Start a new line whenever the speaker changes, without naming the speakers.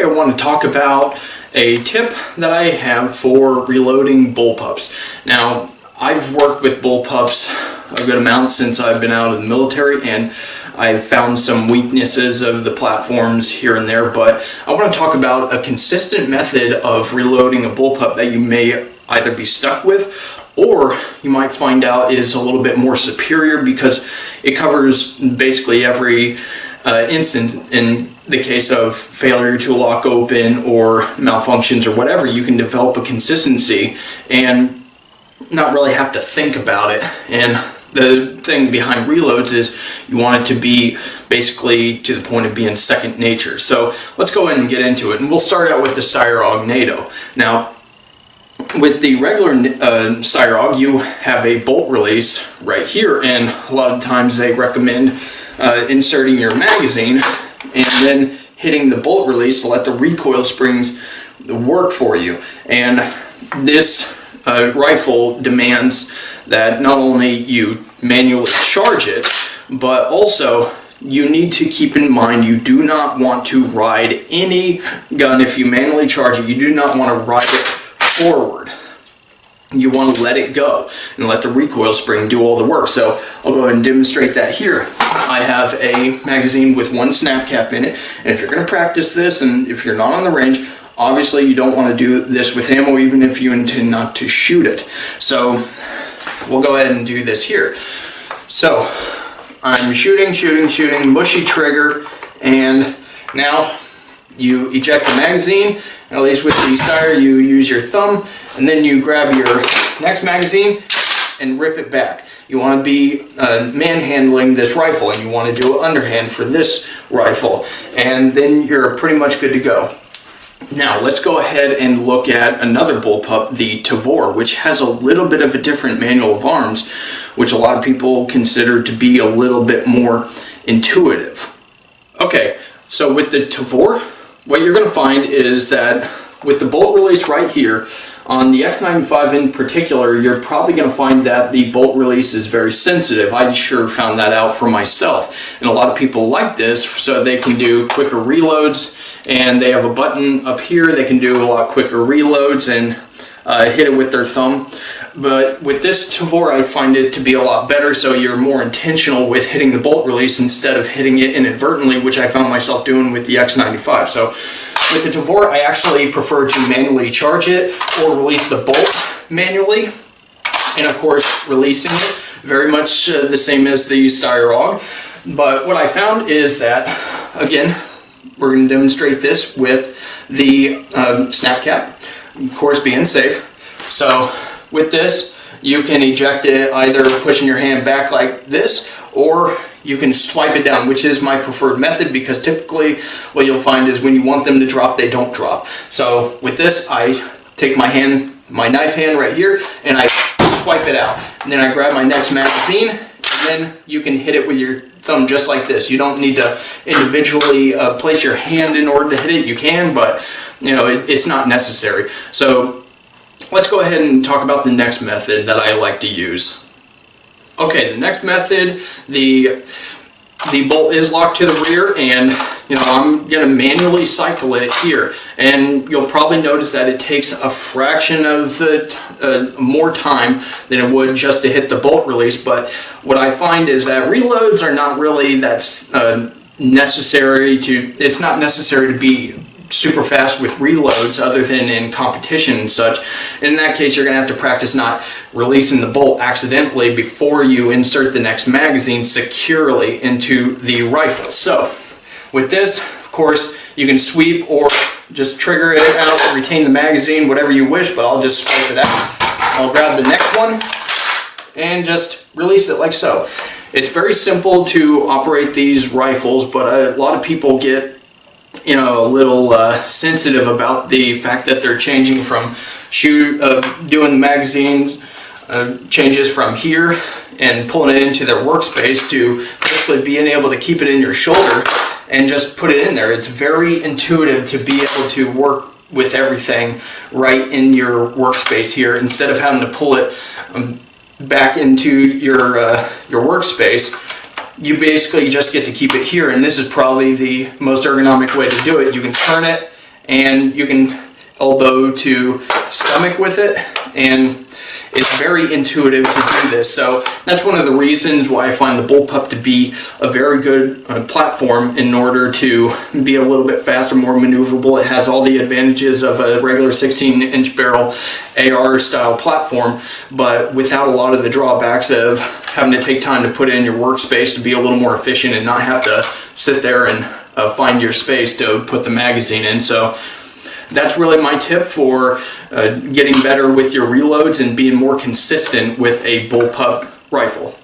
today I want to talk about a tip that I have for reloading bullpups. Now, I've worked with bullpups a good amount since I've been out of the military, and I've found some weaknesses of the platforms here and there, but I want to talk about a consistent method of reloading a bullpup that you may either be stuck with or you might find out is a little bit more superior because it covers basically every instance. In the case of failure to lock open or malfunctions or whatever, you can develop a consistency and not really have to think about it. And the thing behind reloads is you want it to be basically to the point of being second nature. So let's go ahead and get into it, and we'll start out with the Styro NATO. Now, with the regular Styro, you have a bolt release right here, and a lot of times they recommend inserting your magazine and then hitting the bolt release to let the recoil springs work for you. And this rifle demands that not only you manually charge it, but also you need to keep in mind you do not want to ride any gun. If you manually charge it, you do not want to ride it forward. You want to let it go and let the recoil spring do all the work. So I'll go ahead and demonstrate that here. I have a magazine with one snap cap in it, and if you're going to practice this and if you're not on the range, obviously you don't want to do this with ammo even if you intend not to shoot it. So we'll go ahead and do this here. So I'm shooting, mushy trigger, and now you eject the magazine. At least with the Styro, you use your thumb, and then you grab your next magazine and rip it back. You want to be manhandling this rifle, and you want to do an underhand for this rifle, and then you're pretty much good to go. Now let's go ahead and look at another bullpup, the Tavor, which has a little bit of a different manual of arms, which a lot of people consider to be a little bit more intuitive. Okay, so with the Tavor, what you're going to find is that with the bolt release right here, on the X95 in particular, you're probably going to find that the bolt release is very sensitive. I sure found that out for myself. And a lot of people like this so they can do quicker reloads, and they have a button up here. They can do a lot quicker reloads and hit it with their thumb. But with this Tavor, I find it to be a lot better, so you're more intentional with hitting the bolt release instead of hitting it inadvertently, which I found myself doing with the X95. So with the Tavor, I actually prefer to manually charge it or release the bolt manually. And of course, releasing it, very much the same as the Styro. But what I found is that, again, we're going to demonstrate this with the snap cap, of course being safe. So with this, you can eject it either pushing your hand back like this, or you can swipe it down, which is my preferred method because typically what you'll find is when you want them to drop, they don't drop. So with this, I take my hand, my knife hand right here, and I swipe it out. And then I grab my next magazine, and then you can hit it with your thumb just like this. You don't need to individually place your hand in order to hit it. You can, but you know, it's not necessary. So let's go ahead and talk about the next method that I like to use. Okay, the next method, the bolt is locked to the rear, and you know, I'm going to manually cycle it here, and you'll probably notice that it takes a fraction of the more time than it would just to hit the bolt release. But what I find is that reloads are not really necessary to, it's not necessary to be super fast with reloads other than in competition and such. In that case, you're going to have to practice not releasing the bolt accidentally before you insert the next magazine securely into the rifle. So with this, of course, you can sweep or just trigger it out, retain the magazine, whatever you wish, but I'll just swipe it out. I'll grab the next one and just release it like so. It's very simple to operate these rifles, but a lot of people get a little sensitive about the fact that they're changing from doing the magazines changes from here and pulling it into their workspace to basically being able to keep it in your shoulder and just put it in there. It's very intuitive to be able to work with everything right in your workspace here instead of having to pull it back into your workspace. You basically just get to keep it here, and this is probably the most ergonomic way to do it. You can turn it and you can elbow to stomach with it, and it's very intuitive to do this. So that's one of the reasons why I find the Bullpup to be a very good platform in order to be a little bit faster, more maneuverable. It has all the advantages of a regular 16-inch barrel AR style platform, but without a lot of the drawbacks of having to take time to put in your workspace to be a little more efficient and not have to sit there and find your space to put the magazine in. So that's really my tip for getting better with your reloads and being more consistent with a Bullpup rifle.